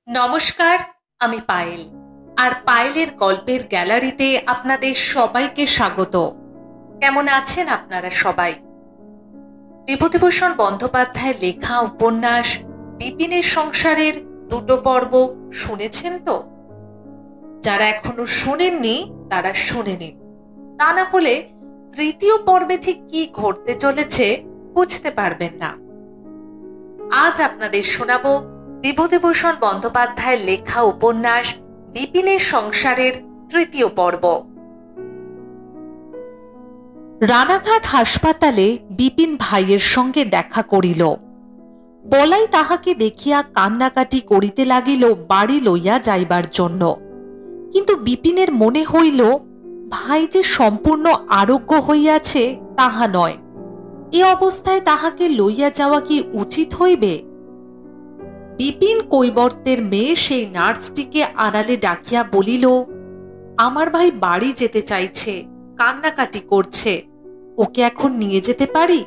নমস্কার, আমি পায়েল। আর পায়েলের গল্পের গ্যালারিতে আপনাদের সবাইকে স্বাগত। কেমন আছেন আপনারা সবাই? বিভূতিভূষণ বন্দ্যোপাধ্যায়ের লেখা উপন্যাস বিপিনের সংসারের দুটো পর্ব শুনেছেন তো? যারা এখনো শোনেননি তারা শুনে নিন, তা না হলে তৃতীয় পর্বে ঠিক কি ঘটতে চলেছে বুঝতে পারবেন না। আজ আপনাদের শোনাবো বিভূতিভূষণ বন্দ্যোপাধ্যায়ের লেখা উপন্যাস বিপিনের সংসারের তৃতীয় পর্ব। রানাঘাট হাসপাতালে বিপিন ভাইয়ের সঙ্গে দেখা করিল। বলাই তাহাকে দেখিয়া কান্নাকাটি করিতে লাগিল বাড়ি লইয়া যাইবার জন্য। কিন্তু বিপিনের মনে হইল ভাই যে সম্পূর্ণ আরোগ্য হইয়াছে তাহা নয়, এ অবস্থায় তাহাকে লইয়া যাওয়া কি উচিত হইবে? বিপিন কৈবর্তের মেয়ে সেই নার্সটিকে আড়ালে ডাকিয়া বলিল, আমার ভাই বাড়ি যেতে চাইছে, কান্নাকাটি করছে, ওকে এখন নিয়ে যেতে পারি?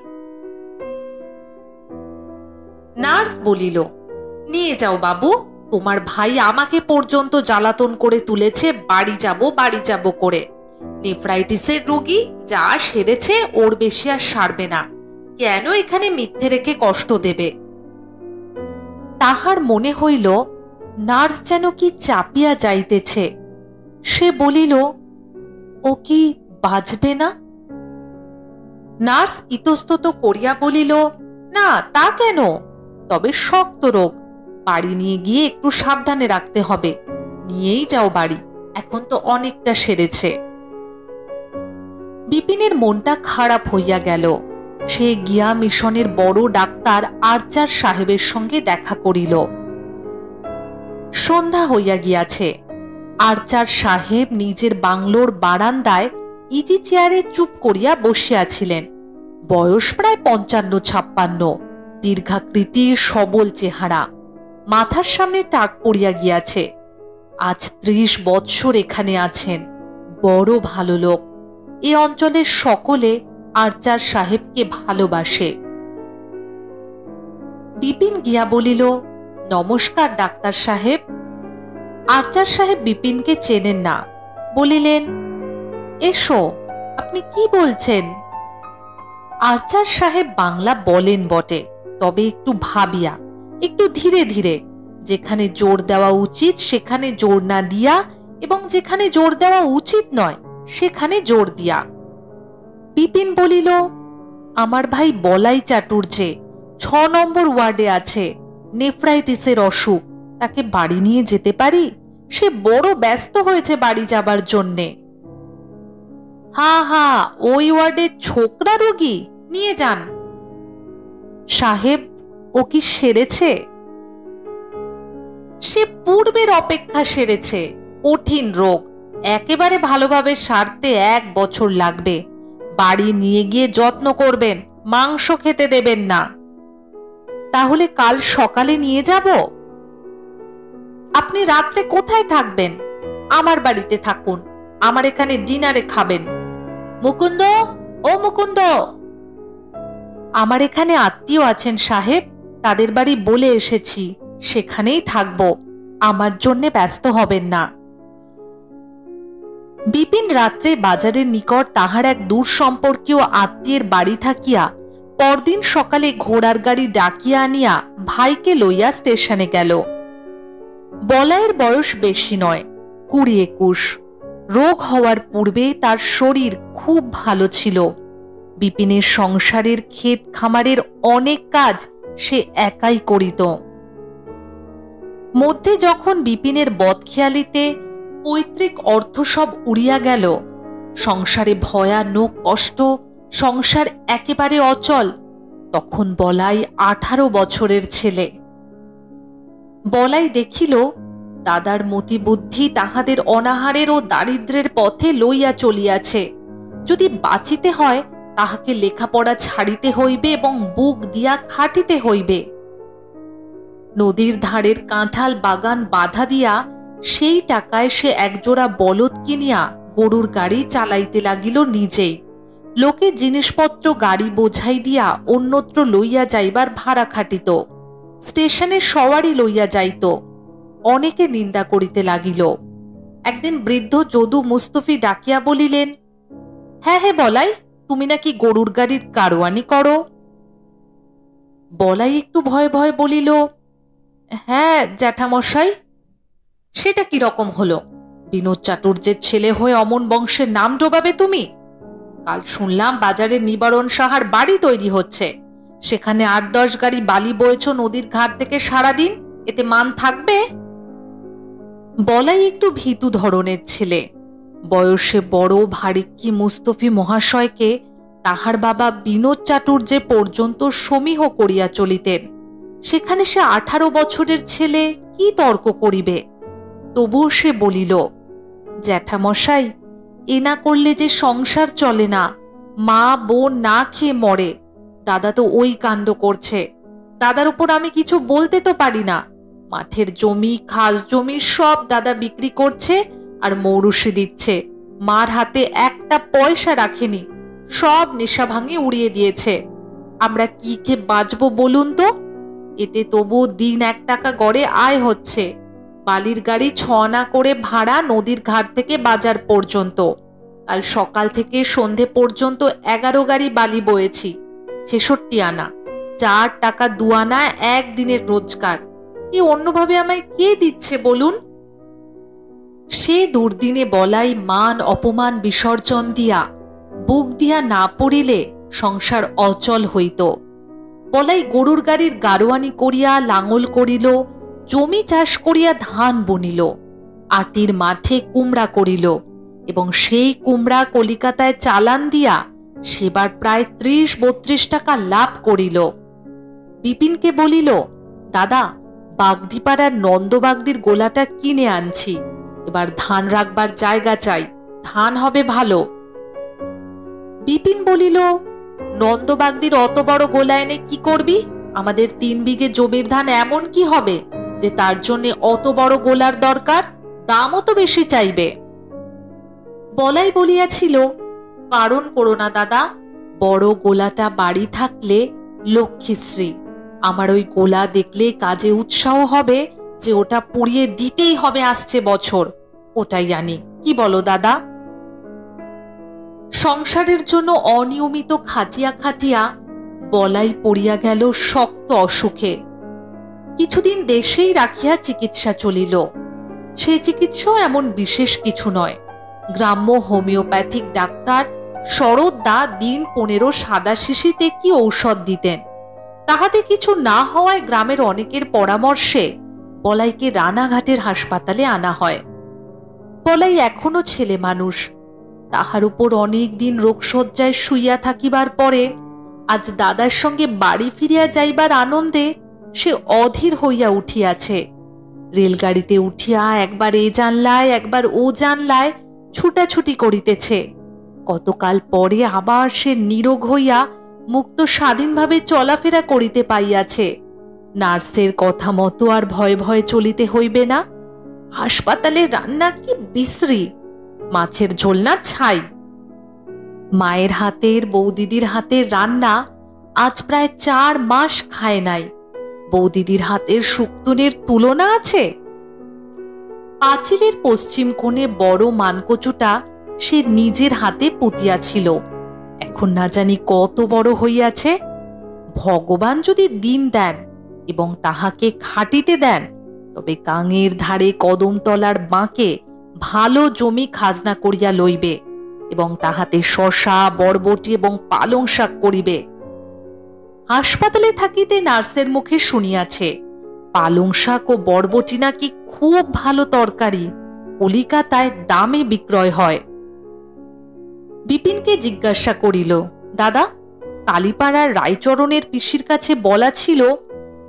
নার্স বলিল, নিয়ে যাও বাবু, তোমার ভাই আমাকে পর্যন্ত জ্বালাতন করে তুলেছে বাড়ি যাব করে। নেফ্রাইটিসের রোগী, যা সেরেছে ওর বেশি আর সারবে না, কেন এখানে মিথ্যে রেখে কষ্ট দেবে? তাহার মনে হইল নার্স যেন কি চাপিয়া যাইতেছে। সে বলিল, ও কি বাঁচবে না? নার্স ইতস্তত করিয়া বলিল, না তা কেন, তবে শক্ত রোগ, বাড়ি নিয়ে গিয়ে একটু সাবধানে রাখতে হবে, নিয়েই যাও বাড়ি, এখন তো অনেকটা সেরেছে। বিপিনের মনটা খারাপ হইয়া গেল। সে গিয়া মিশনের বড় ডাক্তার আর্চার সাহেবের সঙ্গে দেখা করিল। সন্ধ্যা হইয়া গিয়াছে। আর্চার সাহেব নিজের বাংলোর বারান্দায় ইজি চেয়ারে চুপ করিয়া বসিয়াছিলেন। বয়স প্রায় ৫৫-৫৬, দীর্ঘাকৃতি, সবল চেহারা, মাথার সামনে টাক পড়িয়া গিয়াছে। আজ ৩০ বৎসর এখানে আছেন, বড় ভালো লোক। এ অঞ্চলের সকলে আর্চার সাহেবকে ভালোবাসে। বিপিন গিয়া বলিল, নমস্কার ডাক্তার সাহেব। আর্চার সাহেব বিপিনকে চেনেন না, বলিলেন, এসো, আপনি কি বলছেন? আর্চার সাহেব বাংলা বলেন বটে, তবে একটু ভাবিয়া, একটু ধীরে ধীরে, যেখানে জোর দেওয়া উচিত সেখানে জোর না দিয়া এবং যেখানে জোর দেওয়া উচিত নয় সেখানে জোর দিয়া। বিপিন বলিল, আমার ভাই বলাই চাটুর্যে ৬ নম্বর ওয়ার্ডে আছে, নেফ্রাইটিসের অসুখ, তাকে বাড়ি নিয়ে যেতে পারি? সে বড় ব্যস্ত হয়েছে বাড়ি যাবার জন্যে। হা হা, ওই ওয়ার্ডের ছোকরা রোগী, নিয়ে যান। সাহেব, ও কি সেরেছে? সে পূর্বের অপেক্ষা সেরেছে। কঠিন রোগ, একেবারে ভালোভাবে সারতে ১ বছর লাগবে। বাড়ি নিয়ে গিয়ে যত্ন করবেন, মাংস খেতে দেবেন না। তাহলে কাল সকালে নিয়ে যাব? আপনি রাত্রে কোথায় থাকবেন? আমার বাড়িতে থাকুন, আমার এখানে ডিনারে খাবেন। মুকুন্দ, ও মুকুন্দ! আমার এখানে আত্মীয় আছেন সাহেব, তাদের বাড়ি বলে এসেছি, সেখানেই থাকব, আমার জন্য ব্যস্ত হবেন না। বিপিন রাত্রে বাজারের নিকট তাহার এক দূর সম্পর্কীয় আত্মীয়ের বাড়ি থাকিয়া পরদিন সকালে ঘোড়ার গাড়ি ডাকিয়া আনিয়া ভাইকে লইয়া স্টেশনে গেল। বলাইয়ের বয়স বেশি নয়, ২০-২১। রোগ হওয়ার পূর্বে তার শরীর খুব ভালো ছিল। বিপিনের সংসারের ক্ষেত খামারের অনেক কাজ সে একাই করিত। মধ্যে যখন বিপিনের বদখেয়ালিতে পৈতৃক অর্থ সব উড়িয়া গেল, সংসারে ভয়ানক কষ্ট, সংসার একেবারে অচল, তখন বলাই ১৮ বছরের ছেলে। বলাই দেখিল দাদার মতিবুদ্ধি তাহাদের অনাহারের ও দারিদ্রের পথে লইয়া চলিয়াছে। যদি বাঁচিতে হয় তাহাকে লেখাপড়া ছাড়িতে হইবে এবং বুক দিয়া খাটিতে হইবে। নদীর ধারের কাঁঠাল বাগান বাধা দিয়া সেই টাকায় সে একজোড়া বলদ কিনিয়া গরুর গাড়ি চালাইতে লাগিল নিজেই। লোকে জিনিসপত্র গাড়ি বোঝাই দিয়া অন্যত্র লইয়া যাইবার ভাড়া খাটিত, স্টেশনে সওয়ারি লইয়া যাইত। অনেকে নিন্দা করিতে লাগিল। একদিন বৃদ্ধ যদু মুস্তফি ডাকিয়া বলিলেন, হ্যাঁ হ্যাঁ বলাই, তুমি নাকি গরুর গাড়ির কারওয়ানি করো? বলাই একটু ভয়ে ভয়ে বলিল, হ্যাঁ জ্যাঠামশাই। সেটা কি রকম হলো? বিনোদ চাটুর্যের ছেলে হয়ে অমন বংশের নাম ডোবাবে তুমি? কাল শুনলাম বাজারে নিবারণ সাহার বাড়ি তৈরি হচ্ছে, সেখানে ৮-১০ গাড়ি বালি বয়েছ নদীর ঘাট থেকে সারাদিন, এতে মান থাকবে? বলাই একটু ভীতু ধরনের ছেলে। বয়সে বড় ভারিক্কি মুস্তফি মহাশয়কে তাহার বাবা বিনোদ চাটুর্যে পর্যন্ত সমীহ করিয়া চলিতেন, সেখানে সে ১৮ বছরের ছেলে কি তর্ক করিবে? তবুও সে বলিল, জ্যাঠামশাই, এ না করলে যে সংসার চলে না, মা বোন না খেয়ে মরে। দাদা তো ওই কাণ্ড করছে, দাদার উপর আমি কিছু বলতে তো পারি না। মাঠের জমি, খাস জমি সব দাদা বিক্রি করছে আর মৌরুষি দিচ্ছে। মার হাতে একটা পয়সা রাখেনি, সব নেশা ভাঙে উড়িয়ে দিয়েছে। আমরা কি খেয়ে বাঁচবো বলুন তো? এতে তবু দিন ১ টাকা গড়ে আয় হচ্ছে। বালির গাড়ি ৬ আনা করে ভাড়া নদীর ঘাট থেকে বাজার পর্যন্ত। কাল সকাল থেকে সন্ধে পর্যন্ত ১১ গাড়ি বালি বয়েছি, ৬৬ আনা। ৪ টাকা ২ আনা একদিনের রোজগার। এ অন্যভাবে আমায় কে দিচ্ছে বলুন? সে দুর্দিনে বলাই মান অপমান বিসর্জন দিয়া বুক দিয়া না পড়িলে সংসার অচল হইত। বলাই গরুর গাড়ির গাড়োয়ানি করিয়া লাঙল করিল, জমি চাষ করিয়া ধান বুনিল, আটির মাঠে কুমড়া করিল এবং সেই কুমড়া কলিকাতায় চালান দিয়া সেবার প্রায় ৩০-৩২ টাকা লাভ করিল। বিপিনকে বলিল, দাদা, বাগদিপাড়ার নন্দবাগদির গোলাটা কিনে আনছি, এবার ধান রাখবার জায়গা চাই, ধান হবে ভালো। বিপিন বলিল, নন্দবাগদির অত বড় গোলা এনে কি করবি? আমাদের ৩ বিঘে জমির ধান এমন কি হবে যে তার জন্য অত বড় গোলার দরকার? দামও তো বেশি চাইবে। বলাই বলিয়াছিল, বারণ করো না দাদা, বড় গোলাটা বাড়ি থাকলে লক্ষ্মীশ্রী। আমার ওই গোলা দেখলে কাজে উৎসাহ হবে যে ওটা পুড়িয়ে দিতেই হবে আসছে বছর, ওটাই আনি। কি বলো দাদা? সংসারের জন্য অনিয়মিত খাটিয়া খাটিয়া বলাই পড়িয়া গেল শক্ত অসুখে। কিছুদিন দেশেই রাখিয়া চিকিৎসা চলিল। সেই চিকিৎসাও এমন বিশেষ কিছু নয়। গ্রাম্য হোমিওপ্যাথিক ডাক্তার শরৎদা দিন ১৫ সাদা শিশিতে কি ঔষধ দিতেন। তাহাতে কিছু না হওয়ায় গ্রামের অনেকের পরামর্শে বলাইকে রানাঘাটের হাসপাতালে আনা হয়। বলাই এখনো ছেলে মানুষ, তাহার উপর অনেক দিন রোগশয্যায় শুইয়া থাকিবার পরে আজ দাদার সঙ্গে বাড়ি ফিরিয়া যাইবার আনন্দে সে অধীর হইয়া উঠিয়াছে। রেলগাড়িতে উঠিয়া একবার এ জানলায় একবার ও জানলায় ছুটাছুটি করিতেছে। কতকাল পরে আবার সে নিরোগ হইয়া মুক্ত স্বাধীনভাবে চলাফেরা করিতে পাইয়াছে। নার্সের কথা মতো আর ভয়ে ভয়ে চলিতে হইবে না। হাসপাতালে রান্না কি বিশ্রী, মাছের ঝোল না ছাই। মায়ের হাতের, বৌদিদির হাতের রান্না আজ প্রায় ৪ মাস খায় নাই। বৌদিদির হাতের শুক্তনের তুলনা আছে? পাঁচিলের পশ্চিম কোণে বড় মানকচুটা সে নিজের হাতে পুঁতিয়াছিল, এখন না জানি কত বড় হইয়াছে। ভগবান যদি দিন দেন এবং তাহাকে খাটিতে দেন, তবে কাঙের ধারে কদমতলার বাঁকে ভালো জমি খাজনা করিয়া লইবে এবং তাহাতে শশা, বরবটি এবং পালং শাক করিবে। হাসপাতালে থাকিতে নার্সের মুখে শুনিয়াছে পালং শাক ও বরবটি নাকি খুব ভালো তরকারি, কলিকাতায় দামে বিক্রয় হয়। বিপিনকে জিজ্ঞাসা করিল, দাদা, কালীপাড়ার রায়চরণের পিসির কাছে বলা ছিল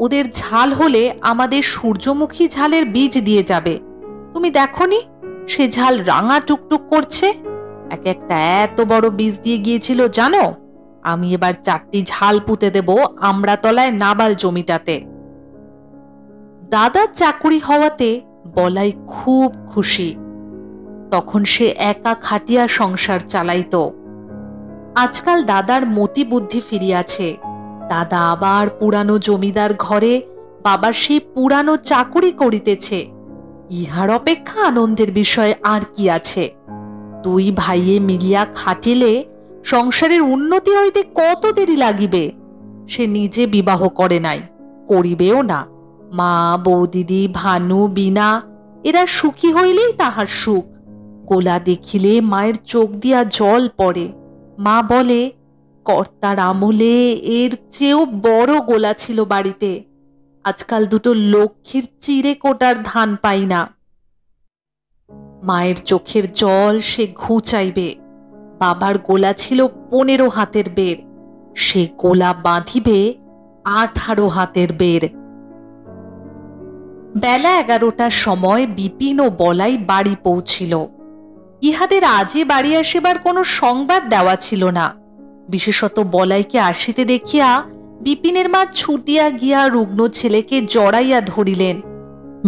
ওদের ঝাল হলে আমাদের সূর্যমুখী ঝালের বীজ দিয়ে যাবে। তুমি দেখনি সে ঝাল রাঙা টুকটুক করছে? এক একটা এত বড় বীজ দিয়ে গিয়েছিল জানো? আমি এবার ৪টি ঝাল পুঁতে দেব আমড়াতলায় নাবাল জমিটাতে। দাদার চাকুরি হওয়াতে বলাই খুব খুশি। তখন সে একা খাটিয়া সংসার চালাইত। আজকাল দাদার মতি বুদ্ধি ফিরিয়াছে। দাদা আবার পুরানো জমিদার ঘরে বাবার সেই পুরানো চাকুরি করিতেছে। ইহার অপেক্ষা আনন্দের বিষয় আর কি আছে? দুই ভাইয়ে মিলিয়া খাটিলে সংসারের উন্নতি হইতে কত দেরি লাগিবে। সে নিজে বিবাহ করে নাই, করিবেও না। মা, বৌদিদি, ভানু, বিনা এরা সুখী হইলেই তাহার সুখ। গোলা দেখিলে মায়ের চোখ দিয়া জল পড়ে। মা বলে, কর্তার আমলে এর চেয়েও বড় গোলা ছিল বাড়িতে। আজকাল দুটো লক্ষ্মীর চিড়ে কোটার ধান পাই না। মায়ের চোখের জল সে ঘুচাইবে। বাবার গোলা ছিল 15 হাতের বের, সে গোলা বাঁধিবে 18 হাতের বের। বেলা 11টার সময় বিপিন ও বলাই বাড়ি পৌঁছিল। ইহাদের আজই বাড়ি আসিবার কোনো সংবাদ দেওয়া ছিল না। বিশেষত বলাইকে আসিতে দেখিয়া বিপিনের মা ছুটিয়া গিয়া রুগ্ন ছেলেকে জড়াইয়া ধরিলেন।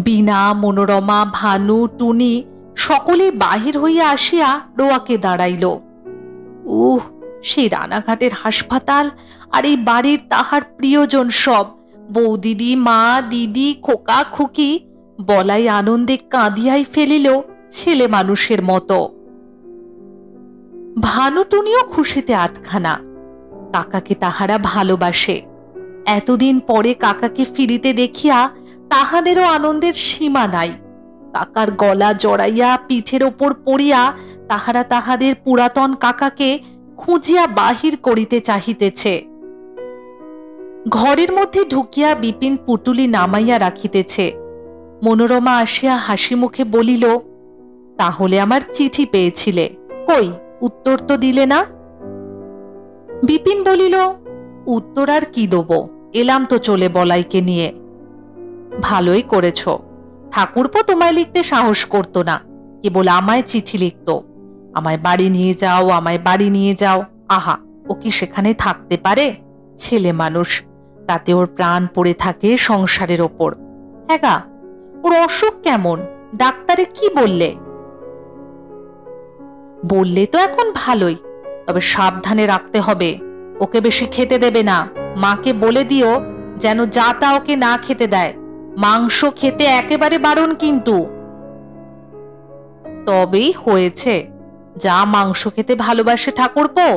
বিনা, মনোরমা, ভানু, টুনি সকলে বাহির হইয়া আসিয়া রোয়াকে দাঁড়াইল। সেই রানাঘাটের হাসপাতাল আর এই বাড়ির তাহার প্রিয়জন সব, বৌদিদি, মা, দিদি, খোকা, খুকি। বলাই আনন্দে কাঁদিয়াই ফেলিল ছেলে মানুষের মতো। ভানু, টুনিও খুশিতে আটখানা। কাকাকে তাহারা ভালোবাসে। এতদিন পরে কাকাকে ফিরিতে দেখিয়া তাহাদেরও আনন্দের সীমা নাই। কাকার গলা জড়াইয়া পিঠের ওপর পড়িয়া তাহারা তাহাদের পুরাতন কাকাকে খুঁজিয়া বাহির করিতে চাহিতেছে। ঘরের মধ্যে ঢুকিয়া বিপিন পুটুলি নামাইয়া রাখিতেছে। মনোরমা আসিয়া হাসি মুখে বলিল, তাহলে আমার চিঠি পেয়েছিলে, কই উত্তর তো দিলে না? বিপিন বলিল, উত্তর আর কি দেব, এলাম তো চলে বলাইকে নিয়ে। ভালোই করেছ। ঠাকুরপো তোমায় লিখতে সাহস করতো না, কেবল আমায় চিঠি লিখত। আমায় বাড়ি নিয়ে যাও, আমায় বাড়ি নিয়ে যাও। আহা, ও কি সেখানে থাকতে পারে? ছেলে মানুষ, তাতে ওর প্রাণ পড়ে থাকে সংসারের ওপর। হ্যাঁ, ওর অসুখ কেমন? ডাক্তারে কি বললে? বললে তো এখন ভালোই, তবে সাবধানে রাখতে হবে। ওকে বেশি খেতে দেবে না। মাকে বলে দিও যেন যা তা ওকে না খেতে দেয়। মাংস খেতে একেবারে বারণ কিন্তু। তবেই হয়েছে। যা মাংস খেতে ভালোবাসে ঠাকুরপো,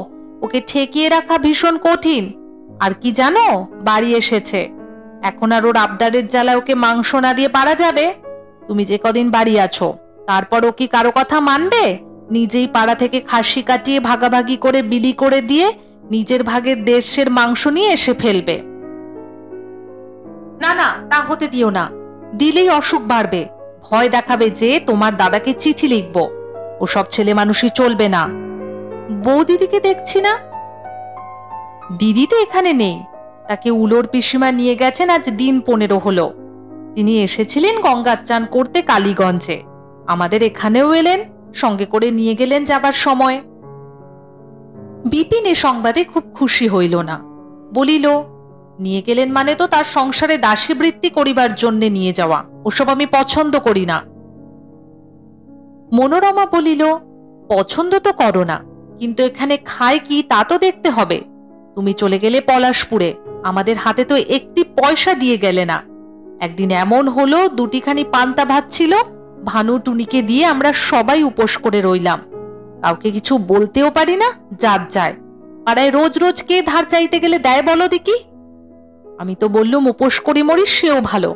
ওকে ঠেকিয়ে রাখা ভীষণ কঠিন। আর কি জানো, বাড়ি এসেছে। এখন আর ওর আবদারের জ্বালায় ওকে মাংস না দিয়ে পারা যাবে? তুমি যে কদিন বাড়ি আছো, তারপর ও কি কারো কথা মানবে? নিজেই পাড়া থেকে খাসি কাটিয়ে ভাগাভাগি করে বিলি করে দিয়ে নিজের ভাগের দেশের মাংস নিয়ে এসে ফেলবে। না না, তা হতে দিও না। দিলেই অসুখ বাড়বে। ভয় দেখাবে যে তোমার দাদাকে চিঠি লিখব। ওসব ছেলে মানুষই চলবে না। বৌদিদিকে দেখছি না। দিদি তো এখানে নেই। তাকে উলোর পিসিমা নিয়ে গেছেন আজ দিন 15 হলো। তিনি এসেছিলেন গঙ্গার চান করতে কালীগঞ্জে। আমাদের এখানেও এলেন, সঙ্গে করে নিয়ে গেলেন যাবার সময়। বিপিন এ সংবাদে খুব খুশি হইল না। বলিল, নিয়ে গেলেন মানে তো তার সংসারে দাসী বৃত্তি করিবার জন্য নিয়ে যাওয়া। ওসব আমি পছন্দ করি না। মনোরমা বলিল, পছন্দ তো করো না, কিন্তু এখানে খায় কি তা তো দেখতে হবে। তুমি চলে গেলে পলাশপুরে, আমাদের হাতে তো একটি পয়সা দিয়ে গেলে না। একদিন এমন হলো, দুটিখানি পান্তা ভাত ছিল, ভানু টুনিকে দিয়ে আমরা সবাই উপোস করে রইলাম। কাউকে কিছু বলতেও পারি না, যার যায়। পাড়ায় রোজ রোজ কে ধার চাইতে গেলে দেয় বলো দেখি? আমি তো বললুম উপোস করি মরি, সেও ভালো।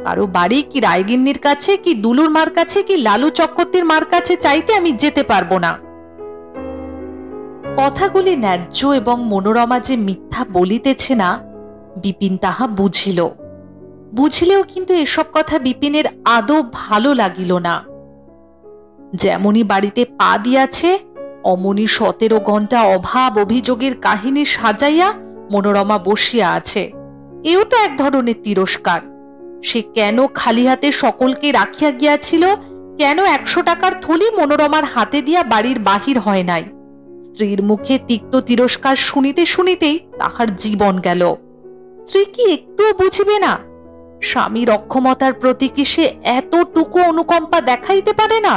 কারো বাড়ি কি রায়গিন্নির কাছে, কি দুলুর মার কাছে, কি লালু চক্রবর্তীর মার কাছে চাইতে আমি যেতে পারবো না। কথাগুলি ন্যায্য এবং মনোরমা যে মিথ্যা বলিতেছে না, বিপিন তাহা বুঝিল। বুঝলেও কিন্তু এসব কথা বিপিনের আদৌ ভালো লাগিল না। যেমনি বাড়িতে পা দিয়াছে, অমনি 17 ঘন্টা অভাব অভিযোগের কাহিনী সাজাইয়া মনোরমা বসিয়া আছে। এও তো এক ধরনের তিরস্কার। সে কেন খালি হাতে সকলকে রাখিয়া গিয়াছিল, কেন 100 টাকার থলি মনোরমার হাতে দিয়া বাড়ির বাহির হয় নাই। স্ত্রীর মুখে তিক্ত তিরস্কার শুনিতে শুনিতেই তাহার জীবন গেল। স্ত্রী কি একটুও বুঝিবে না? স্বামীর অক্ষমতার প্রতি কি সে এতটুকু অনুকম্পা দেখাইতে পারে না?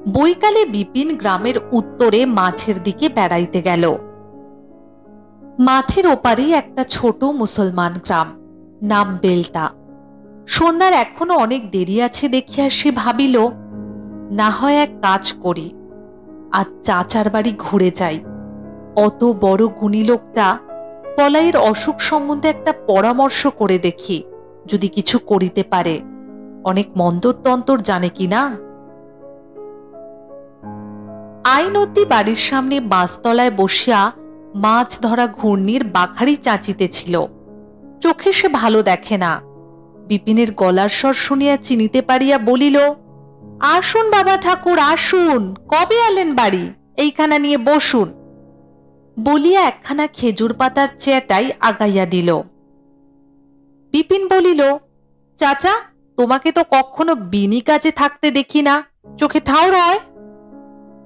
বৈকালে বিপিন গ্রামের উত্তরে মাঠের দিকে বেড়াইতে গেল। মাঠের ওপারেই একটা ছোট মুসলমান গ্রাম, নাম বেলটা। সন্ধ্যার এখনো অনেক দেরি আছে দেখিয়া সে ভাবিল, না হয় এক কাজ করি, আজ চাচার বাড়ি ঘুরে যাই। অত বড় গুণী লোকটা, পলাইয়ের অসুখ সম্বন্ধে একটা পরামর্শ করে দেখি, যদি কিছু করিতে পারে। অনেক মন্তর তন্তর জানে কিনা। আইনদ্দি বাড়ির সামনে বাঁশতলায় বসিয়া মাছ ধরা ঘূর্ণির বাখারি চাচিতেছিল। চোখে সে ভালো দেখে না। বিপিনের গলার স্বর শুনিয়া চিনিতে পারিয়া বলিল, আসুন বাবা ঠাকুর, আসুন, কবে এলেন বাড়ি? এইখানা নিয়ে বসুন। বলিয়া একখানা খেজুর পাতার চেয়াটাই আগাইয়া দিল। বিপিন বলিল, চাচা, তোমাকে তো কখনো বিনি কাজে থাকতে দেখি না, চোখে ঠাউর হয়?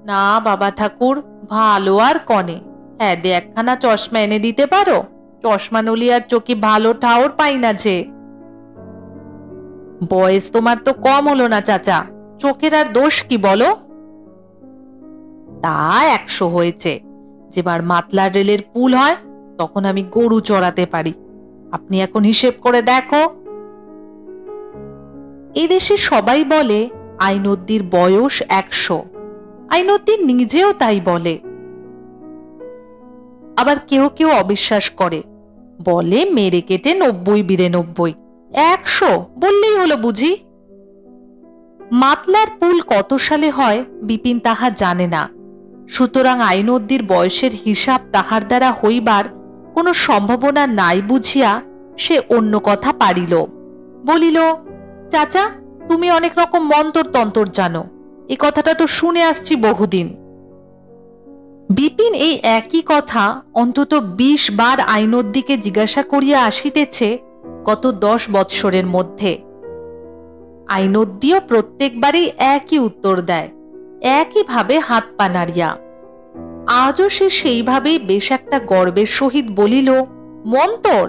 না বাবা ঠাকুর, ভালো আর কনে। হ্যাঁ, দে একখানা চশমা এনে দিতে পারো? চশমা নলি আর চোখে ভালো ঠাউর পাই না যে। বয়স তোমার তো কম হলো না চাচা, চোখের আর দোষ কি বলো? তা 100 হয়েছে। যেবার মাতলার রেলের পুল হয় তখন আমি গরু চড়াতে পারি। আপনি এখন হিসেব করে দেখো। এদেশে সবাই বলে আইনদ্দির বয়স 100। আইনদ্দি নিজেও তাই বলে। আবার কেউ কেউ অবিশ্বাস করে, বলে মেরে কেটে 90-92। 100 বললেই হলো বুঝি। মাতলার পুল কত সালে হয় বিপিন তাহা জানে না। সুতরাং আইনদ্দির বয়সের হিসাব তাহার দ্বারা হইবার কোনো সম্ভাবনা নাই বুঝিয়া সে অন্য কথা পারিল। বলিল, চাচা, তুমি অনেক রকম মন্তর তন্তর জানো, এই কথাটা তো শুনে আসছি বহুদিন। বিপিন এই একই কথা অন্তত 20 বার আইনদ্দিকে জিজ্ঞাসা করিয়া আসিতেছে গত 10 বৎসরের মধ্যে। আইনদ্দিও প্রত্যেকবারই একই উত্তর দেয়, একইভাবে হাত পা নাড়িয়া। আজও সে সেইভাবেই বেশ একটা গর্বের সহিত বলিল, মন্তর?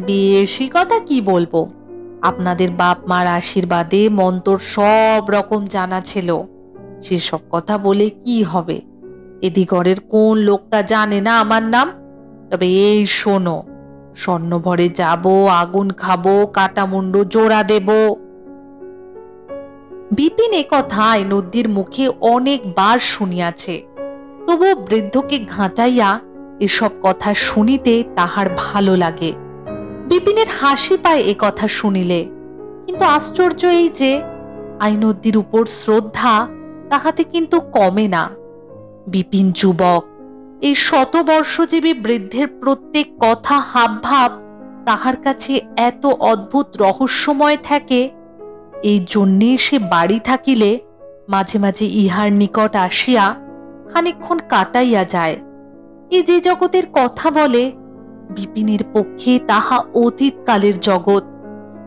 বেশি কথা কি বলবো, আপনাদের বাপ মার আশীর্বাদে মন্তর সব রকম জানা ছিল। সেসব কথা বলে কি হবে? এদিগরের কোন লোকটা জানে না আমার নাম? তবে এই শোনো, স্বর্ণভরে যাব, আগুন খাবো, কাটা মুন্ডু জোড়া দেব। বিপিন এ কথা আইনদ্দির মুখে অনেকবার শুনিয়াছে, তবু বৃদ্ধকে ঘাঁটাইয়া এসব কথা শুনিতে তাহার ভালো লাগে। বিপিনের হাসি পায় এ কথা শুনিলে। কিন্তু আশ্চর্য এই যে আইনদ্দির উপর শ্রদ্ধা তাহাতে কিন্তু কমে না। বিপিন যুবক, এই শতবর্ষজীবী বৃদ্ধের প্রত্যেক কথা হাবভাব তাহার কাছে এত অদ্ভুত রহস্যময় ঠেকে। এই জন্যে সে বাড়ি থাকিলে মাঝে মাঝে ইহার নিকট আসিয়া খানিকক্ষণ কাটাইয়া যায়। এ যে জগতের কথা বলে, বিপিনের পক্ষে তাহা অতীতকালের জগৎ।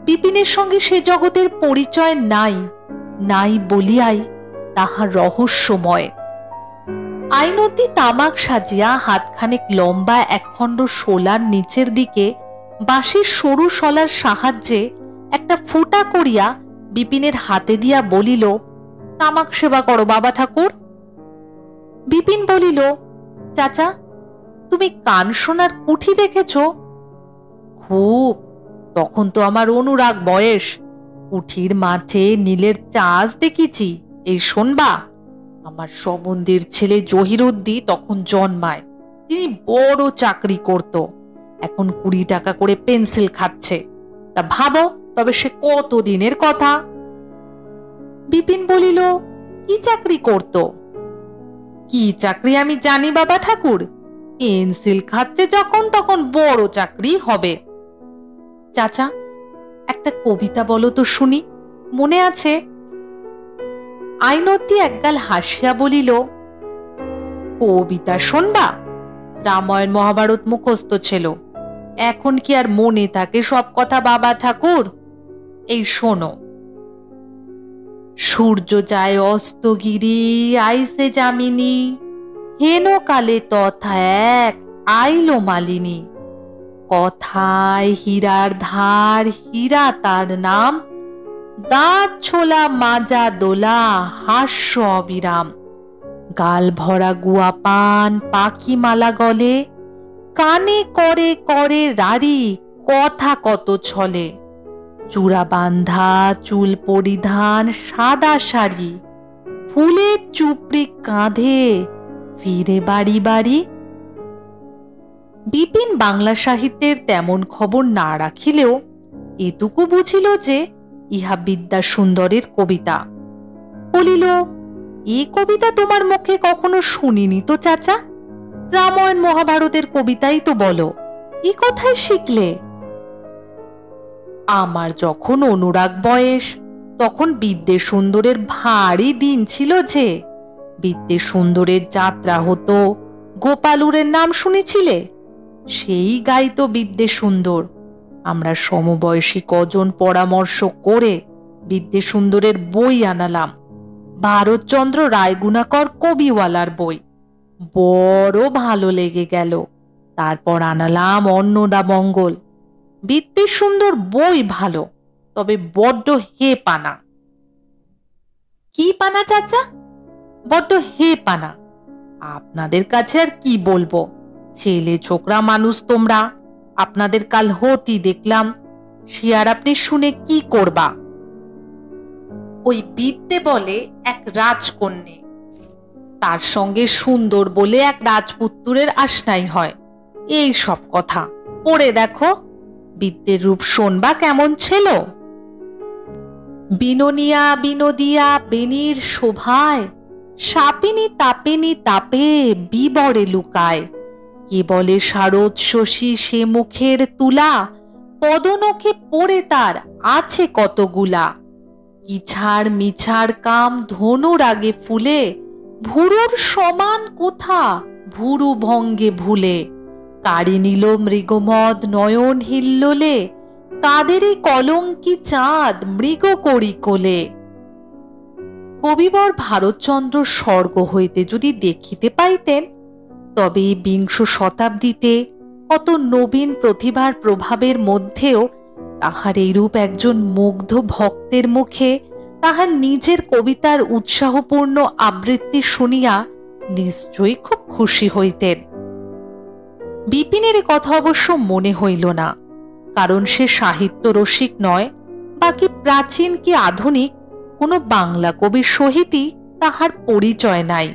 বিপিনের সঙ্গে সে জগতের পরিচয় নাই, নাই বলিয়াই তাহা রহস্যময়। আইনদ্দি তামাক সাজিয়া হাতখানেক লম্বা একখণ্ড শোলার নিচের দিকে বাঁশের সরু শলার সাহায্যে একটা ফুটা করিয়া বিপিনের হাতে দিয়া বলিল, তামাক সেবা করো বাবা ঠাকুর। বিপিন বলিল, চাচা, তুমি কান শোনার কুঠি দেখেছ? খুব। তখন তো আমার অনুরাগ বয়স। কুঠির মাঠে নীলের চাষ দেখেছি। এই শোনবা, আমার সম্বন্ধের ছেলে জহিরুদ্দি তখন জন্মায়। তিনি বড় চাকরি করত, এখন 20 টাকা করে পেন্সিল খাচ্ছে। তা ভাবো তবে সে কত দিনের কথা। বিপিন বলিল, কি চাকরি করত? কি চাকরি আমি জানি বাবা ঠাকুর, পেন্সিল খাচ্ছে যখন তখন বড় চাকরি হবে। চাচা, একটা কবিতা বলো তো শুনি, মনে আছে? আইনদ্দি একগাল হাসিয়া বলিল, কবিতা শোনবা? রামায়ণ মহাভারত মুখস্থ ছিল, এখন কি আর মনে থাকে সব কথা বাবা ঠাকুর? এই শোনো। সূর্য যায় অস্তগিরি, আইসে যামিনী, হেন কালে তথা এক আইলো মালিনী। কথায় হীরার ধার, হীরা তার নাম, দাঁত ছোলা মাজা দোলা, হাস্য অবিরাম। গাল ভরা গুয়া পান, পাখি মালা গলে, কানে করে করে রাড়ি, কথা কত ছলে। চূড়া বাঁধা, চুল পরিধান, সাদা শাড়ি, ফুলের চুপড়ি কাঁধে, ফিরে বাড়ি বাড়ি। বিপিন বাংলা সাহিত্যের তেমন খবর না রাখিলেও এটুকু বুঝিল যে ইহা বিদ্যা সুন্দরের কবিতা। বলিল, এই কবিতা তোমার মুখে কখনো শুনিনি তো চাচা? রামায়ণ মহাভারতের কবিতাই তো বলো, এ কোথায় শিখলে? আমার যখন অনুরাগ বয়স, তখন বিদ্যে সুন্দরের ভারী দিন ছিল যে। বিদ্যে সুন্দরের যাত্রা হতো, গোপালুরের নাম শুনেছিলে? সেই গাইতো বিদ্যে সুন্দর। আমরা সমবয়সী কজন পরামর্শ করে বিদ্যে সুন্দরের বই আনালাম, ভারতচন্দ্র রায়গুণাকর কবিওয়ালার বই। বড় ভালো লেগে গেল। তারপর আনালাম অন্নদামঙ্গল। বিদ্যে সুন্দর বই ভালো, তবে বড্ড হে পানা। কি পানা চাচা? বড্ড হে পানা। আপনাদের কাছে আর কি বলবো, ছেলে ছোকরা মানুষ তোমরা, আপনাদের কাল হতি দেখলাম, সে আর আপনি শুনে কি করবা? ওই বিদ্যে বলে এক রাজকন্যে, তার সঙ্গে সুন্দর বলে এক রাজপুত্রের আশনাই হয়। এই সব কথা পড়ে দেখো, বিদ্যের রূপ শোনবা কেমন ছিল। বিনোনিয়া বিনোদিয়া বেনির শোভায়, সাপিনী তাপিনী তাপে বিবরে লুকায়। কে বলে শারদ শশী সে মুখের তুলা, পদনখে পড়ে তার আছে কতগুলা। ইছাড় মিছাড় কাম ধনুর আগে ফুলে, ভুরুর সমান কোথা ভুরু ভঙ্গে ভুলে। কারি নিল মৃগমদ নয়ন হিল্লোলে, কাদেরই কলঙ্কি চাঁদ মৃগ করি কোলে। কবিবর ভারতচন্দ্র স্বর্গ হইতে যদি দেখিতে পাইতেন, তবে বিংশ শতাব্দীতে কত নবীন প্রতিভার প্রভাবের মধ্যেও তাহার এইরূপ একজন মুগ্ধ ভক্তের মুখে তাহার নিজের কবিতার উৎসাহপূর্ণ আবৃত্তি শুনিয়া নিশ্চয়ই খুব খুশি হইতেন। বিপিনের কথা অবশ্য মনে হইল না, কারণ সে সাহিত্য রসিক নয়, বাকি প্রাচীন কি আধুনিক কোনো বাংলা কবির সহিতই তাহার পরিচয় নাই।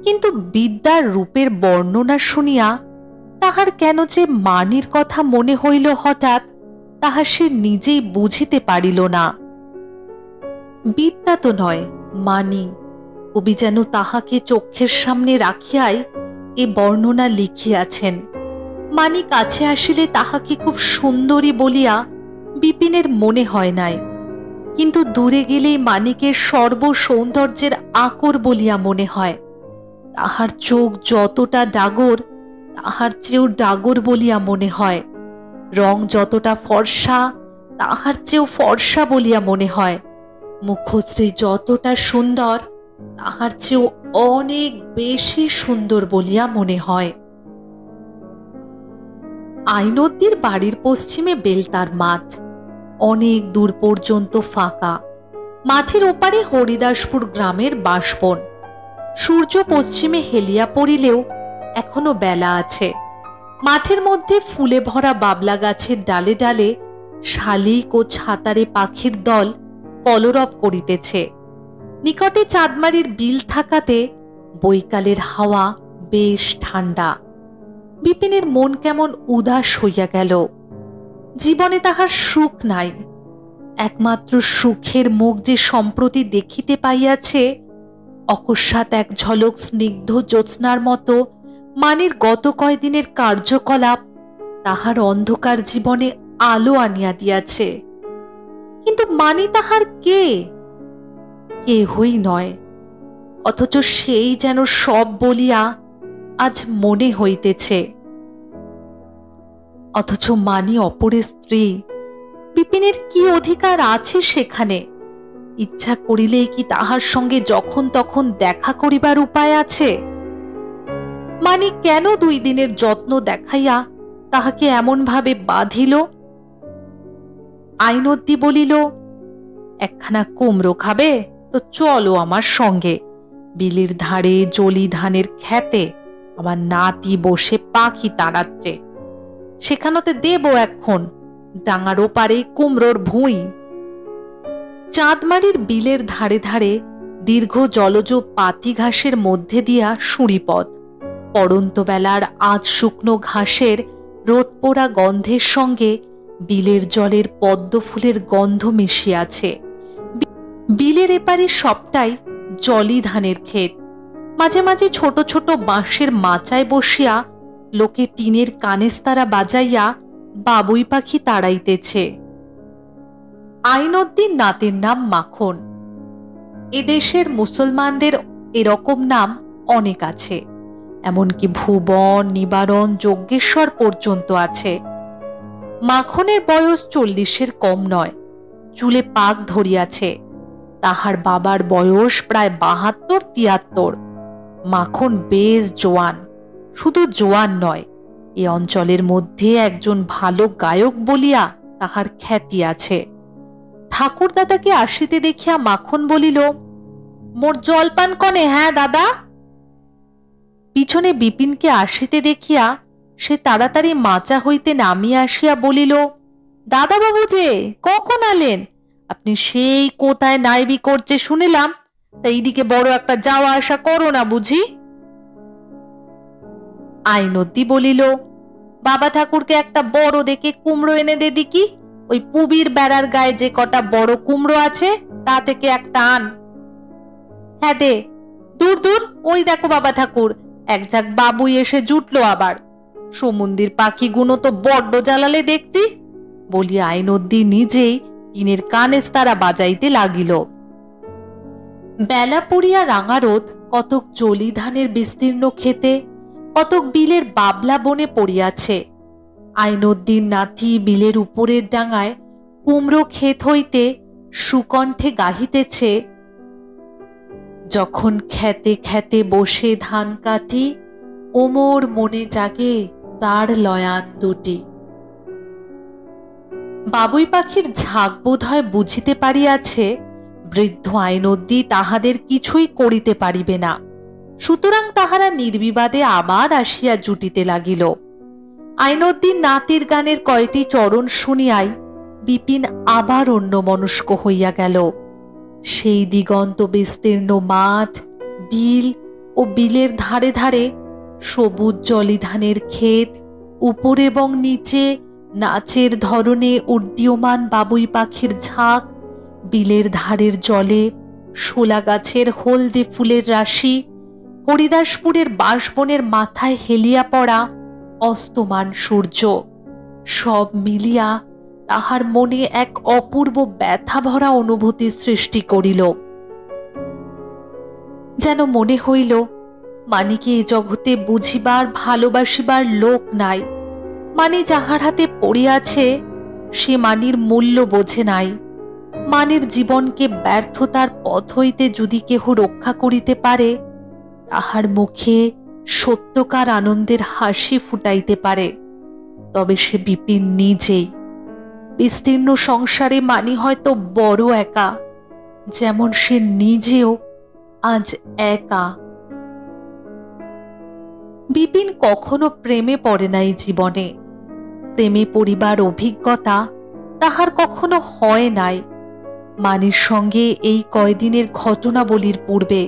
কিন্তু বিদ্যার রূপের বর্ণনা শুনিয়া তাহার কেন যে মানির কথা মনে হইল হঠাৎ, তাহা সে নিজেই বুঝিতে পারিল না। বিদ্যা তো নয়, মানি। কবি যেন তাহাকে চক্ষের সামনে রাখিয়াই এ বর্ণনা লিখিয়াছেন। মানি কাছে আসিলে তাহাকে খুব সুন্দরী বলিয়া বিপিনের মনে হয় নাই, কিন্তু দূরে গেলেই মানিকের সর্বসৌন্দর্যের আকর বলিয়া মনে হয়। তাহার চোখ যতটা ডাগর, তাহার চেয়েও ডাগর বলিয়া মনে হয়। রং যতটা ফর্সা, তাহার চেয়েও ফর্সা বলিয়া মনে হয়। মুখশ্রী যতটা সুন্দর, তাহার চেয়েও অনেক বেশি সুন্দর বলিয়া মনে হয়। আইনদ্দির বাড়ির পশ্চিমে বেলতার মাঠ, অনেক দূর পর্যন্ত ফাঁকা। মাঠের ওপারে হরিদাসপুর গ্রামের বাসবন। সূর্য পশ্চিমে হেলিয়া পড়িলেও এখনো বেলা আছে। মাঠের মধ্যে ফুলে ভরা বাবলা গাছের ডালে ডালে শালিক ও ছাতারে পাখির দল কলরব করিতেছে। নিকটে চাঁদমারির বিল থাকাতে বৈকালের হাওয়া বেশ ঠান্ডা। বিপিনের মন কেমন উদাস হইয়া গেল। জীবনে তাহার সুখ নাই। একমাত্র সুখের মুখ যে সম্প্রতি দেখিতে পাইয়াছে, অকস্মাৎ এক ঝলক স্নিগ্ধ জ্যোৎস্নার মতো মানির গত কয়দিনের কার্যকলাপ তাহার অন্ধকার জীবনে আলো আনিয়া দিয়াছে। কিন্তু মানি তাহার কে? কেহই নয়, অথচ সেই যেন সব বলিয়া আজ মনে হইতেছে। অথচ মানি অপরের স্ত্রী। বিপিনের কি অধিকার আছে সেখানে? ইচ্ছা করিলেই কি তাহার সঙ্গে যখন তখন দেখা করিবার উপায় আছে? মানি কেন 2 দিনের যত্ন দেখাইয়া তাহাকে এমন ভাবে বাঁধিল? আইনদ্দি বলিল, একখানা কুমড়ো খাবে তো চলো আমার সঙ্গে। বিলির ধারে জলি ধানের খেতে আমার নাতি বসে পাখি তাড়াচ্ছে, সেখানতে দেব এখন। ডাঙার ওপারে কুমড়োর ভুঁই। চাঁদমারির বিলের ধারে ধারে দীর্ঘ জলজ পাতি ঘাসের মধ্যে দিয়া সুঁড়িপথ। পড়ন্ত বেলার আজ শুকনো ঘাসের রোদ পোড়া গন্ধের সঙ্গে বিলের জলের পদ্ম ফুলের গন্ধ মিশিয়াছে। বিলের এপারে সবটাই জলি ধানের ক্ষেত। মাঝে মাঝে ছোট ছোট বাঁশের মাচায় বসিয়া লোকে টিনের কানেস্তারা বাজাইয়া বাবুই পাখি তাড়াইতেছে। আইনউদ্দিন নাতের নাম মাখন। এদেশের মুসলমানদের এরকম নাম অনেক আছে, এমনকি ভুবন, নিবারণ, যজ্ঞেশ্বর পর্যন্ত আছে। মাখনের বয়স 40-এর কম নয়, চুলে পাক ধরিয়াছে। তাহার বাবার বয়স প্রায় 72-73। মাখন বেশ জোয়ান, শুধু জোয়ান নয়, এ অঞ্চলের মধ্যে একজন ভালো গায়ক বলিয়া তাহার খ্যাতি আছে। ঠাকুর দাদাকে আসিতে দেখিয়া মাখন বলিল, মোর জলপান কনে হ্যাঁ দাদা? পিছনে বিপিনকে আসিতে দেখিয়া সে তাড়াতাড়ি মাচা হইতে নামিয়া আসিয়া বলিল, দাদা বাবু যে কখন আলেন? আপনি সেই কোথায় নাইবি করছে শুনিলাম, তা এইদিকে বড় একটা যাওয়া আসা করো না বুঝি? আইনদ্দি বলিল, বাবা ঠাকুরকে একটা বড় দেখে কুমড়ো এনে দে দিকি। ওই পুবির বেড়ার গায়ে যে কটা বড় কুমড়ো আছে তা থেকে একটা আন। হ্যাঁ দে। দূর দূর, ওই দেখো বাবা ঠাকুর, এক ঝাঁক বাবুই এসে জুটলো আবার। সমুন্দির পাখিগুলো তো বড্ড জ্বালালে দেখছি, বলিয়া আইনদ্দি নিজেই টিনের কানেস্তারা বাজাইতে লাগিল। বেলা পড়িয়া রাঙা রোদ কতক জলি ধানের বিস্তীর্ণ ক্ষেতে, কতক বিলের বাবলা বনে পড়িয়াছে। আইনউদ্দিন নাতি বিলের উপরের ডাঙায় কুমড়ো ক্ষেত হইতে সুকণ্ঠে গাহিতেছে, যখন খেতে খেতে বসে ধান কাটি, ওমর মনে জাগে তার লয়ান দুটি। বাবুই পাখির ঝাঁক বোধ হয় বুঝিতে পারিয়াছে বৃদ্ধ আইনদ্দি তাহাদের কিছুই করিতে পারিবে না, সুতরাং তাহারা নির্বিবাদে আবার আসিয়া জুটিতে লাগিল। আইনউদ্দিন নাতির গানের কয়টি চরণ শুনিয়াই বিপিন আবার অন্যমনস্ক হইয়া গেল। সেই দিগন্ত বিস্তীর্ণ মাঠ, বিল ও বিলের ধারে ধারে সবুজ জলিধানের ক্ষেত, উপর এবং নিচে নাচের ধরনে উড্ডীয়মান বাবুই পাখির ঝাঁক, বিলের ধারের জলে শোলা গাছের হলদে ফুলের রাশি, হরিদাসপুরের বাঁশবনের মাথায় হেলিয়া পড়া অস্তমান সূর্য, সব মিলিয়া তাহার মনে এক অপূর্ব ব্যথা ভরা অনুভূতি সৃষ্টি করিল। যেন মনে হইল মানিকে এ জগতে বুঝিবার ভালোবাসিবার লোক নাই। মানি যাহার হাতে পড়িয়াছে সে মানির মূল্য বোঝে নাই। মানির জীবনকে ব্যর্থতার পথ হইতে যদি কেহ রক্ষা করিতে পারে, তাহার মুখে সত্যকার আনন্দের হাসি ফুটাইতে পারে, তবে সে বিপিন নিজেই। বিস্তীর্ণ সংসারে মানি হয়তো বড় একা, যেমন সে নিজেও আজ একা। বিপিন কখনো প্রেমে পড়ে নাই জীবনে, প্রেমে পড়িবার অভিজ্ঞতা তাহার কখনো হয় নাই। মানির সঙ্গে এই কয়দিনের ঘটনাবলীর পূর্বে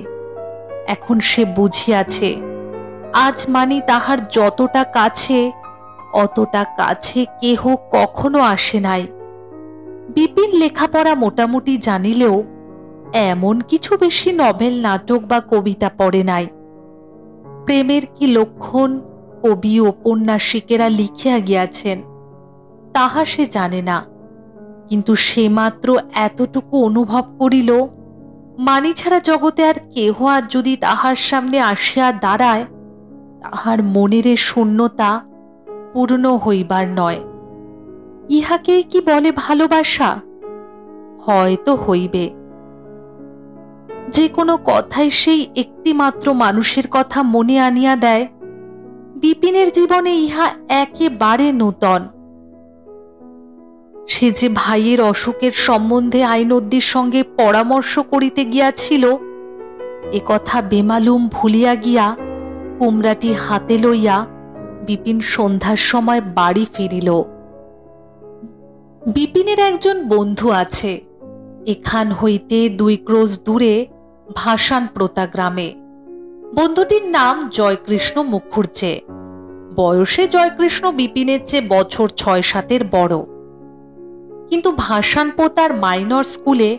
এখন সে বুঝিয়াছে আজ মানি তাহার যতটা কাছে, অতটা কাছে কেহ কখনো আসে নাই। বিপিন লেখাপড়া মোটামুটি জানিলেও এমন কিছু বেশি নভেল, নাটক বা কবিতা পড়ে নাই। প্রেমের কি লক্ষণ কবি ঔপন্যাসিকেরা লিখিয়া গিয়াছেন তাহা সে জানে না, কিন্তু সে মাত্র এতটুকু অনুভব করিল, মানি ছাড়া জগতে আর কেহ আর যদি তাহার সামনে আসিয়া দাঁড়ায়, তাহার মনের শূন্যতা পূর্ণ হইবার নয়। ইহাকেই কি বলে ভালোবাসা? হয়তো হইবে। যে কোনো কথাই সেই একটি মাত্র মানুষের কথা মনে আনিয়া দেয়। বিপিনের জীবনে ইহা একেবারে নূতন। সে যে ভাইয়ের অসুখের সম্বন্ধে আইনদ্দির সঙ্গে পরামর্শ করিতে গিয়াছিল, এ কথা বেমালুম ভুলিয়া গিয়া কুমড়াটি হাতে লইয়া বিপিন সন্ধ্যার সময় বাড়ি ফিরিল। বিপিনের একজন বন্ধু আছে, এখান হইতে 2 ক্রোশ দূরে ভাসান প্রতা গ্রামে। বন্ধুটির নাম জয়কৃষ্ণ মুখুর্জে। বয়সে জয়কৃষ্ণ বিপিনের চেয়ে বছর 6-7 বড়। কিন্তু ভাসান পোতার মাইনর স্কুলে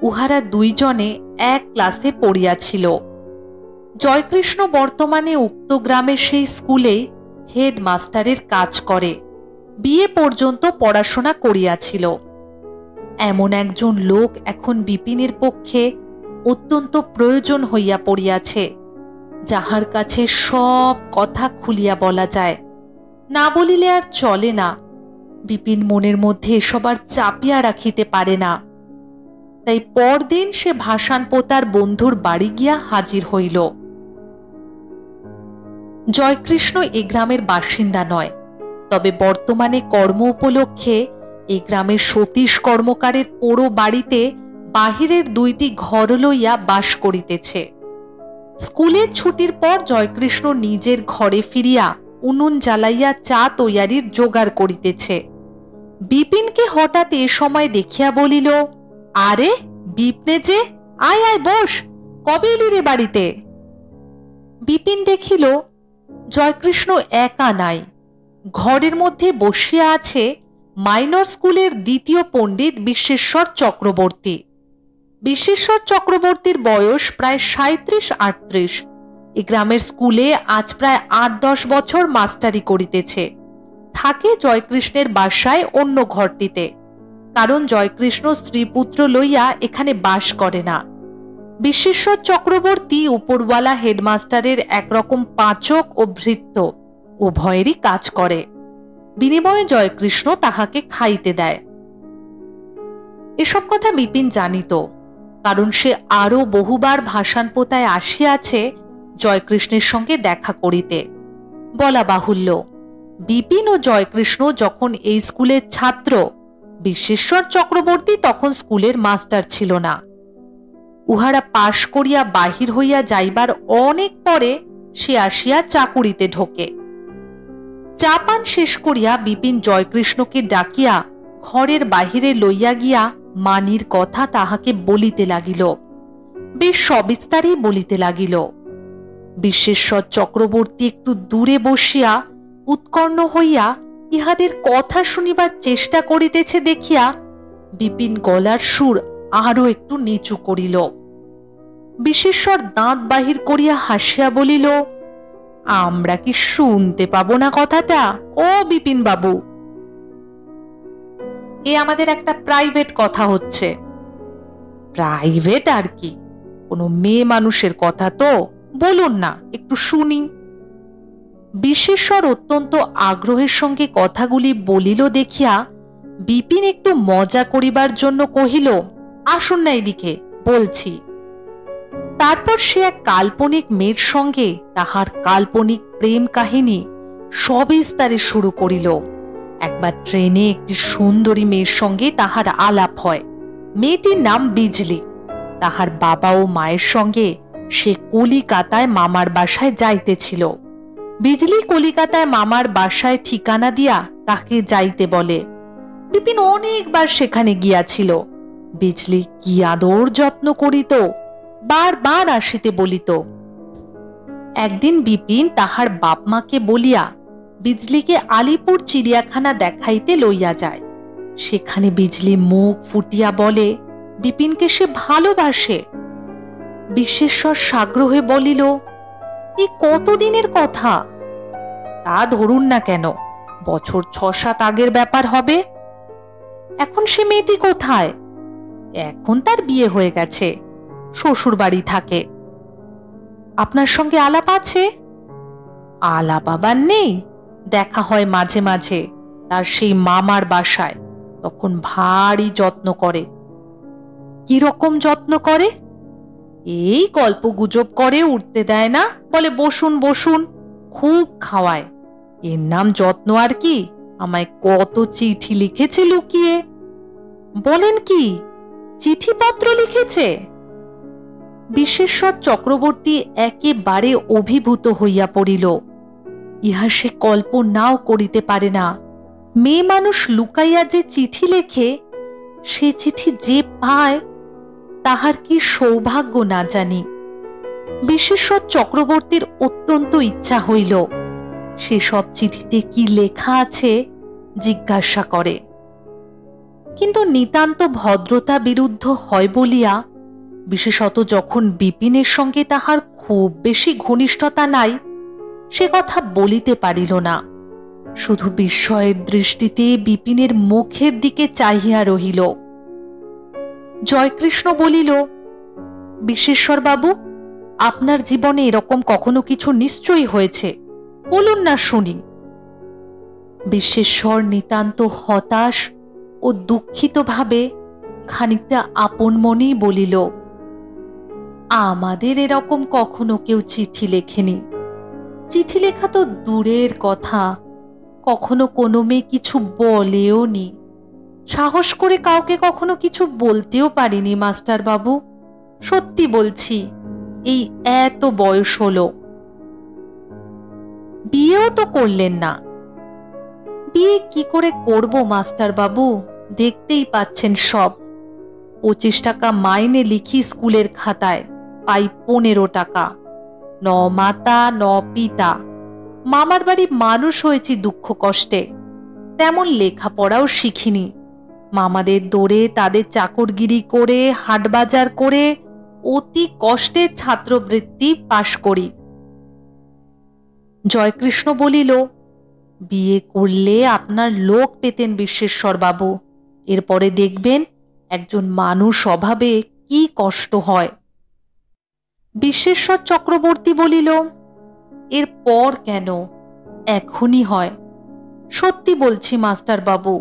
উহারা দুইজনে এক ক্লাসে পড়িয়াছিল। জয়কৃষ্ণ বর্তমানে উক্ত গ্রামের সেই স্কুলে হেডমাস্টারের কাজ করে, বিয়ে পর্যন্ত পড়াশোনা করিয়াছিল। এমন একজন লোক এখন বিপিনের পক্ষে অত্যন্ত প্রয়োজন হইয়া পড়িয়াছে, যাহার কাছে সব কথা খুলিয়া বলা যায়, না বলিলে আর চলে না। বিপিন মনের মধ্যে এসব আর চাপিয়া রাখিতে পারে না। তাই পরদিন সে ভাসান পোতার বন্ধুর বাড়ি গিয়া হাজির হইল। জয়কৃষ্ণ এ গ্রামের বাসিন্দা নয়, তবে বর্তমানে কর্ম উপলক্ষে এই গ্রামের সতীশ কর্মকারের পোড়ো বাড়িতে বাহিরের 2টি ঘর লইয়া বাস করিতেছে। স্কুলের ছুটির পর জয়কৃষ্ণ নিজের ঘরে ফিরিয়া উনুন জ্বালাইয়া চা তৈয়ারির জোগাড় করিতেছে। বিপিনকে হঠাৎ এ সময় দেখিয়া বলিল, আরে বিপনে যে, আয় আয় বস, কবে এলি রে বাড়িতে? বিপিন দেখিল জয়কৃষ্ণ একা নাই, ঘরের মধ্যে বসিয়া আছে মাইনর স্কুলের 2য় পণ্ডিত বিশ্বেশ্বর চক্রবর্তী। বিশ্বেশ্বর চক্রবর্তীর বয়স প্রায় 37-38। এই গ্রামের স্কুলে আজ প্রায় 8-10 বছর মাস্টারি করিতেছে। থাকে জয়কৃষ্ণের বাসায় অন্য ঘরটিতে, কারণ জয়কৃষ্ণ স্ত্রীপুত্র লইয়া এখানে বাস করে না। বিশ্বেশ্বর চক্রবর্তী উপরওয়ালা হেডমাস্টারের একরকম পাচক ও ভৃত্য উভয়েরই কাজ করে। বিনিময়ে জয়কৃষ্ণ তাহাকে খাইতে দেয়। এসব কথা বিপিন জানিত, কারণ সে আরো বহুবার ভাসান পোতায় আসিয়াছে জয়কৃষ্ণের সঙ্গে দেখা করিতে। বলা বাহুল্য, বিপিন ও জয়কৃষ্ণ যখন এই স্কুলের ছাত্র, বিশ্বেশ্বর চক্রবর্তী তখন স্কুলের মাস্টার ছিল না। উহারা পাশ করিয়া বাহির হইয়া যাইবার অনেক পরে সে আসিয়া চাকুরিতে ঢোকে। চা পান শেষ করিয়া বিপিন জয়কৃষ্ণকে ডাকিয়া ঘরের বাহিরে লইয়া গিয়া মানির কথা তাহাকে বলিতে লাগিল। বেশ সবিস্তারেই বলিতে লাগিল। বিশ্বেশ্বর চক্রবর্তী একটু দূরে বসিয়া উৎকর্ণ হইয়া ইহাদের কথা শুনিবার চেষ্টা করিতেছে দেখিয়া বিপিন গলার সুর আরো একটু নিচু করিল। বিশ্বেশ্বর দাঁত বাহির করিয়া হাসিয়া বলিল, আমরা কি শুনতে পাবো না কথাটা ও বিপিন বাবু? এ আমাদের একটা প্রাইভেট কথা হচ্ছে। প্রাইভেট আর কি, কোনো মেয়ে মানুষের কথা তো, বলুন না একটু শুনি। বিশ্বেশ্বর অত্যন্ত আগ্রহের সঙ্গে কথাগুলি বলিল দেখিয়া বিপিন একটু মজা করিবার জন্য কহিল, আসুন না এদিকে, বলছি। তারপর সে এক কাল্পনিক মেয়ের সঙ্গে তাহার কাল্পনিক প্রেম কাহিনী সবিস্তারে শুরু করিল। একবার ট্রেনে একটি সুন্দরী মেয়ের সঙ্গে তাহার আলাপ হয়। মেয়েটির নাম বিজলি। তাহার বাবা ও মায়ের সঙ্গে সে কলিকাতায় মামার বাসায় যাইতেছিল। বিজলি কলিকাতায় মামার বাসায় ঠিকানা দিয়া তাকে যাইতে বলে। বিপিন অনেকবার সেখানে গিয়াছিল। বিজলি কি আদর যত্ন করিত, বারবার আসিতে বলিত। একদিন বিপিন তাহার বাপ মাকে বলিয়া বিজলিকে আলিপুর চিড়িয়াখানা দেখাইতে লইয়া যায়। সেখানে বিজলি মুখ ফুটিয়া বলে বিপিনকে সে ভালোবাসে। বিশ্বেশ্বর সাগ্রহে বলিল, এই কতদিনের কথা? তা ধরুন না কেন, বছর 6-7 আগের ব্যাপার হবে। এখন সে মেয়েটি কোথায়? এখন তার বিয়ে হয়ে গেছে, শ্বশুর বাড়ি থাকে। আপনার সঙ্গে আলাপ আছে? আলাপ আবার নেই, দেখা হয় মাঝে মাঝে তার সেই মামার বাসায়, তখন ভারী যত্ন করে। কি রকম যত্ন করে? এই গল্প গুজব করে, উঠতে দেয় না, বলে বসুন বসুন, খুব খাওয়ায়। এর নাম যত্ন আর কি? আমায় কত চিঠি লিখেছে লুকিয়ে। বলেন কি, চিঠিপত্র লিখেছে? বিশ্বেশ্বর চক্রবর্তী একেবারে অভিভূত হইয়া পড়িল। ইহা সে কল্পনাও করিতে পারে না। মেয়ে মানুষ লুকাইয়া যে চিঠি লেখে, সে চিঠি যে পায় তাহার কি সৌভাগ্য না জানি। বিশেষত চক্রবর্তীর অত্যন্ত ইচ্ছা হইল সেসব চিঠিতে কি লেখা আছে জিজ্ঞাসা করে, কিন্তু নিতান্ত ভদ্রতা বিরুদ্ধ হয় বলিয়া, বিশেষত যখন বিপিনের সঙ্গে তাহার খুব বেশি ঘনিষ্ঠতা নাই, সে কথা বলিতে পারিল না। শুধু বিস্ময়ের দৃষ্টিতে বিপিনের মুখের দিকে চাহিয়া রহিল। জয়কৃষ্ণ বলিল, বিশ্বেশ্বর বাবু, আপনার জীবনে এরকম কখনো কিছু নিশ্চয়ই হয়েছে, বলুন না শুনি। বিশ্বেশ্বর নিতান্ত হতাশ ও দুঃখিত ভাবে খানিকটা আপন মনেই বলিল, আমাদের এরকম কখনো কেউ চিঠি লেখেনি। চিঠি লেখা তো দূরের কথা, কখনো কোনো মেয়ে কিছু বলেও নি। সাহস করে কাউকে কখনো কিছু বলতেও পারিনি মাস্টার বাবু, সত্যি বলছি। এই এত বয়স হলো। বিয়েও তো করলেন না। বিয়ে কি করে করব মাস্টার বাবু, দেখতেই পাচ্ছেন সব। 25 টাকা মাইনে লিখি স্কুলের খাতায়, পাই 15 টাকা। ন মাতা ন পিতা, মামার বাড়ি মানুষ হয়েছি দুঃখ কষ্টে, তেমন লেখাপড়াও শিখিনি। মামাদের দৌড়ে তাদের চাকরগিরি করে হাটবাজার করে অতি কষ্টে ছাত্রবৃত্তি পাশ করি। জয়কৃষ্ণ বলিল, বিয়ে করলে আপনার লোক পেতেন বিশ্বেশ্বর বাবু, এরপরে দেখবেন একজন মানুষ অভাবে কি কষ্ট হয়। বিশ্বেশ্বর চক্রবর্তী বলিল, এরপর কেন, এখনই হয়। সত্যি বলছি মাস্টার বাবু,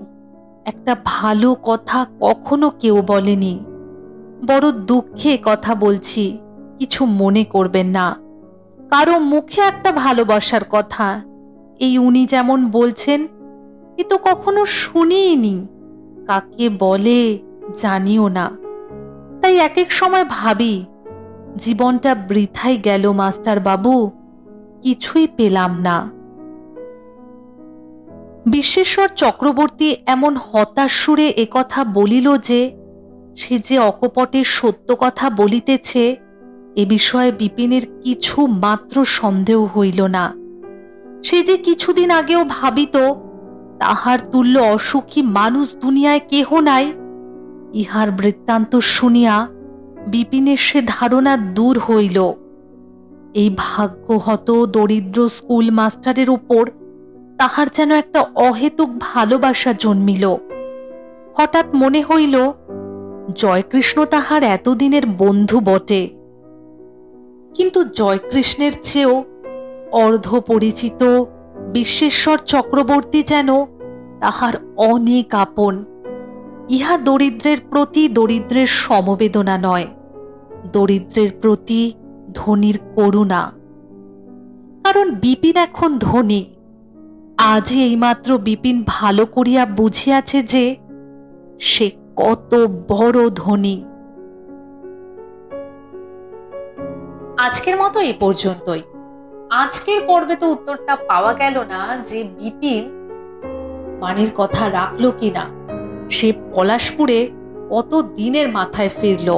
একটা ভালো কথা কখনো কেউ বলেনি। বড় দুঃখে কথা বলছি, কিছু মনে করবেন না। কারো মুখে একটা ভালোবাসার কথা এই উনি যেমন বলছেন, এ তো কখনো শুনিনি। কাকে বলে জানিও না। তাই এক এক সময় ভাবি, জীবনটা বৃথাই গেল মাস্টার বাবু, কিছুই পেলাম না। বিশ্বেশ্বর চক্রবর্তী এমন হতাশ সুরে একথা বলিল যে, সে যে অকপটে সত্য কথা বলিতেছে এ বিষয়ে বিপিনের কিছু মাত্র সন্দেহ হইল না। সে যে কিছুদিন আগেও ভাবিত তাহার তুল্য অসুখী মানুষ দুনিয়ায় কেহ নাই, ইহার বৃত্তান্ত শুনিয়া বিপিনের সে ধারণা দূর হইল। এই ভাগ্যহত দরিদ্র স্কুল মাস্টারের উপর তাহার যেন একটা অহেতুক ভালোবাসা জন্মিল। হঠাৎ মনে হইল জয়কৃষ্ণ তাহার এতদিনের বন্ধু বটে, কিন্তু জয়কৃষ্ণের চেয়েও অর্ধ পরিচিত বিশ্বেশ্বর চক্রবর্তী যেন তাহার অনেক আপন। ইহা দরিদ্রের প্রতি দরিদ্রের সমবেদনা নয়, দরিদ্রের প্রতি ধনীর করুণা। কারণ বিপিন এখন ধনী। আজই এইমাত্র বিপিন ভালো করিয়া বুঝিয়াছে যে সে কত বড় ধনী। আজকের মতো এই পর্যন্তই। আজকের পর্বে তো উত্তরটা পাওয়া গেল না যে বিপিন মানির কথা রাখলো কিনা, সে পলাশপুরে কত দিনের মাথায় ফিরল।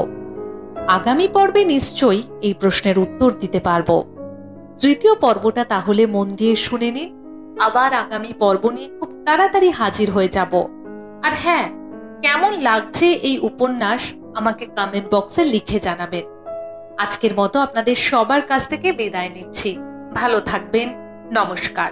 আগামী পর্বে নিশ্চয়ই এই প্রশ্নের উত্তর দিতে পারবো। তৃতীয় পর্বটা তাহলে মন দিয়ে শুনে নিন। আবার আগামী পর্ব নিয়ে খুব তাড়াতাড়ি হাজির হয়ে যাব। আর হ্যাঁ, কেমন লাগছে এই উপন্যাস আমাকে কমেন্ট বক্সে লিখে জানাবেন। আজকের মতো আপনাদের সবার কাছ থেকে বিদায় নিচ্ছি। ভালো থাকবেন। নমস্কার।